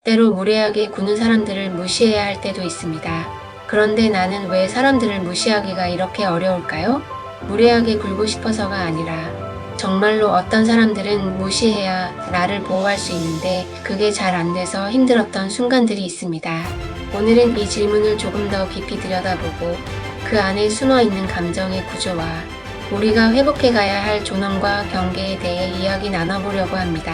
때로 무례하게 구는 사람들을 무시해야 할 때도 있습니다. 그런데 나는 왜 사람들을 무시하기가 이렇게 어려울까요? 무례하게 굴고 싶어서가 아니라 정말로 어떤 사람들은 무시해야 나를 보호할 수 있는데 그게 잘 안 돼서 힘들었던 순간들이 있습니다. 오늘은 이 질문을 조금 더 깊이 들여다보고 그 안에 숨어있는 감정의 구조와 우리가 회복해가야 할 존엄과 경계에 대해 이야기 나눠보려고 합니다.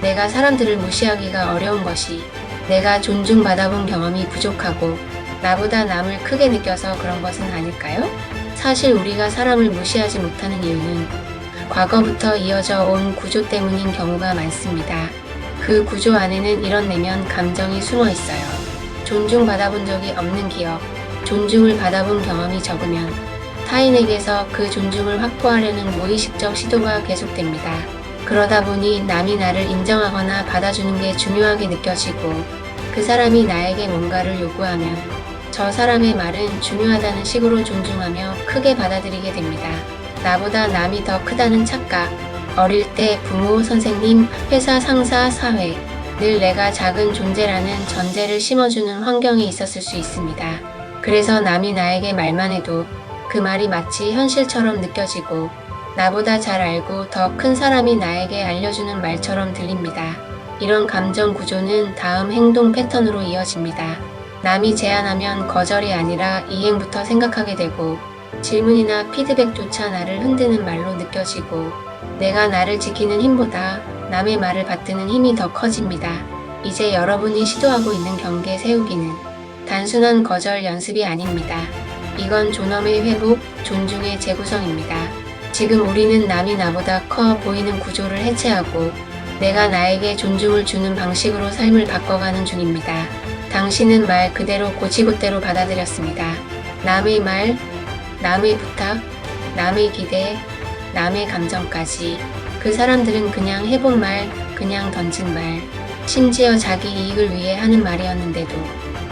내가 사람들을 무시하기가 어려운 것이 내가 존중받아본 경험이 부족하고 나보다 남을 크게 느껴서 그런 것은 아닐까요? 사실 우리가 사람을 무시하지 못하는 이유는 과거부터 이어져 온 구조 때문인 경우가 많습니다. 그 구조 안에는 이런 내면 감정이 숨어 있어요. 존중받아본 적이 없는 기억, 존중을 받아본 경험이 적으면 타인에게서 그 존중을 확보하려는 무의식적 시도가 계속됩니다. 그러다 보니 남이 나를 인정하거나 받아주는 게 중요하게 느껴지고 그 사람이 나에게 뭔가를 요구하면 저 사람의 말은 중요하다는 식으로 존중하며 크게 받아들이게 됩니다. 나보다 남이 더 크다는 착각, 어릴 때 부모, 선생님, 회사, 상사, 사회, 늘 내가 작은 존재라는 전제를 심어주는 환경이 있었을 수 있습니다. 그래서 남이 나에게 말만 해도 그 말이 마치 현실처럼 느껴지고 나보다 잘 알고 더 큰 사람이 나에게 알려주는 말처럼 들립니다. 이런 감정 구조는 다음 행동 패턴으로 이어집니다. 남이 제안하면 거절이 아니라 이행부터 생각하게 되고 질문이나 피드백조차 나를 흔드는 말로 느껴지고 내가 나를 지키는 힘보다 남의 말을 받드는 힘이 더 커집니다. 이제 여러분이 시도하고 있는 경계 세우기는 단순한 거절 연습이 아닙니다. 이건 존엄의 회복, 존중의 재구성입니다. 지금 우리는 남이 나보다 커 보이는 구조를 해체하고 내가 나에게 존중을 주는 방식으로 삶을 바꿔가는 중입니다. 당신은 말 그대로 고지고대로 받아들였습니다. 남의 말, 남의 부탁, 남의 기대, 남의 감정까지 그 사람들은 그냥 해본 말, 그냥 던진 말, 심지어 자기 이익을 위해 하는 말이었는데도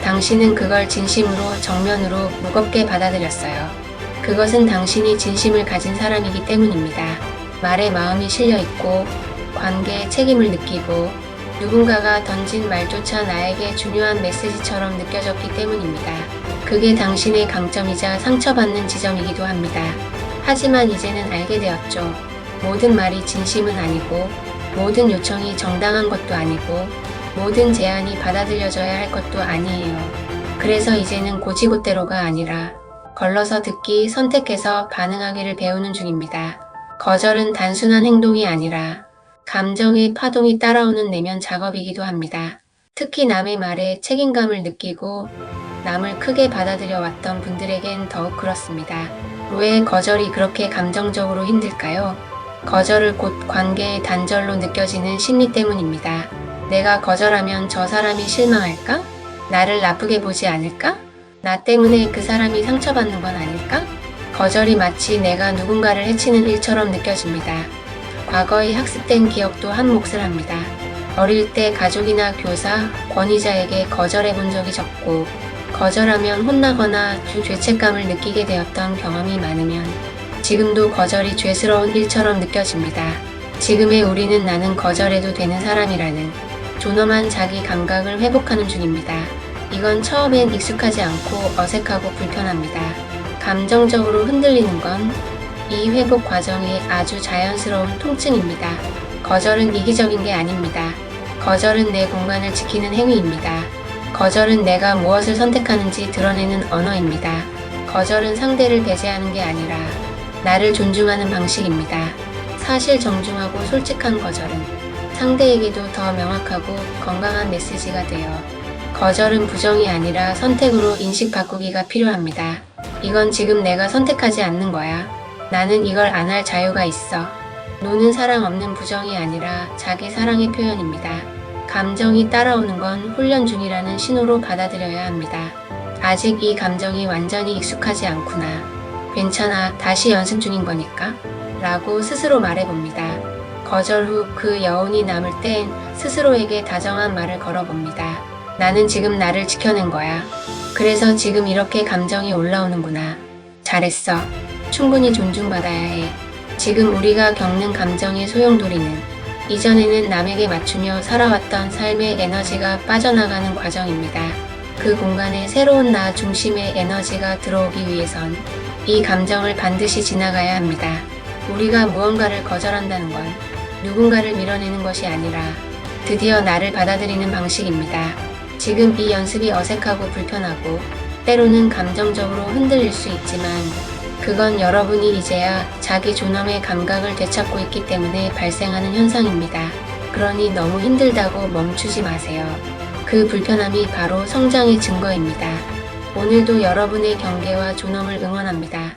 당신은 그걸 진심으로 정면으로 무겁게 받아들였어요. 그것은 당신이 진심을 가진 사람이기 때문입니다. 말에 마음이 실려 있고 관계에 책임을 느끼고 누군가가 던진 말조차 나에게 중요한 메시지처럼 느껴졌기 때문입니다. 그게 당신의 강점이자 상처받는 지점이기도 합니다. 하지만 이제는 알게 되었죠. 모든 말이 진심은 아니고 모든 요청이 정당한 것도 아니고 모든 제안이 받아들여져야 할 것도 아니에요. 그래서 이제는 고지고대로가 아니라 걸러서 듣기, 선택해서 반응하기를 배우는 중입니다. 거절은 단순한 행동이 아니라 감정의 파동이 따라오는 내면 작업이기도 합니다. 특히 남의 말에 책임감을 느끼고 남을 크게 받아들여 왔던 분들에겐 더욱 그렇습니다. 왜 거절이 그렇게 감정적으로 힘들까요? 거절을 곧 관계의 단절로 느껴지는 심리 때문입니다. 내가 거절하면 저 사람이 실망할까? 나를 나쁘게 보지 않을까? 나 때문에 그 사람이 상처받는 건 아닐까? 거절이 마치 내가 누군가를 해치는 일처럼 느껴집니다. 과거의 학습된 기억도 한 몫을 합니다. 어릴 때 가족이나 교사, 권위자에게 거절해 본 적이 적고 거절하면 혼나거나 죄책감을 느끼게 되었던 경험이 많으면 지금도 거절이 죄스러운 일처럼 느껴집니다. 지금의 우리는 나는 거절해도 되는 사람이라는 존엄한 자기 감각을 회복하는 중입니다. 이건 처음엔 익숙하지 않고 어색하고 불편합니다. 감정적으로 흔들리는 건 이 회복 과정의 아주 자연스러운 통증입니다. 거절은 이기적인 게 아닙니다. 거절은 내 공간을 지키는 행위입니다. 거절은 내가 무엇을 선택하는지 드러내는 언어입니다. 거절은 상대를 배제하는 게 아니라 나를 존중하는 방식입니다. 사실 정중하고 솔직한 거절은 상대에게도 더 명확하고 건강한 메시지가 되어 거절은 부정이 아니라 선택으로 인식 바꾸기가 필요합니다. 이건 지금 내가 선택하지 않는 거야. 나는 이걸 안 할 자유가 있어. 노는 사랑 없는 부정이 아니라 자기 사랑의 표현입니다. 감정이 따라오는 건 훈련 중이라는 신호로 받아들여야 합니다. 아직 이 감정이 완전히 익숙하지 않구나. 괜찮아, 다시 연습 중인 거니까. 라고 스스로 말해봅니다. 거절 후 그 여운이 남을 땐 스스로에게 다정한 말을 걸어봅니다. 나는 지금 나를 지켜낸 거야. 그래서 지금 이렇게 감정이 올라오는구나. 잘했어. 충분히 존중받아야 해. 지금 우리가 겪는 감정의 소용돌이는 이전에는 남에게 맞추며 살아왔던 삶의 에너지가 빠져나가는 과정입니다. 그 공간에 새로운 나 중심의 에너지가 들어오기 위해선 이 감정을 반드시 지나가야 합니다. 우리가 무언가를 거절한다는 건 누군가를 밀어내는 것이 아니라 드디어 나를 받아들이는 방식입니다. 지금 이 연습이 어색하고 불편하고 때로는 감정적으로 흔들릴 수 있지만 그건 여러분이 이제야 자기 존엄의 감각을 되찾고 있기 때문에 발생하는 현상입니다. 그러니 너무 힘들다고 멈추지 마세요. 그 불편함이 바로 성장의 증거입니다. 오늘도 여러분의 경계와 존엄을 응원합니다.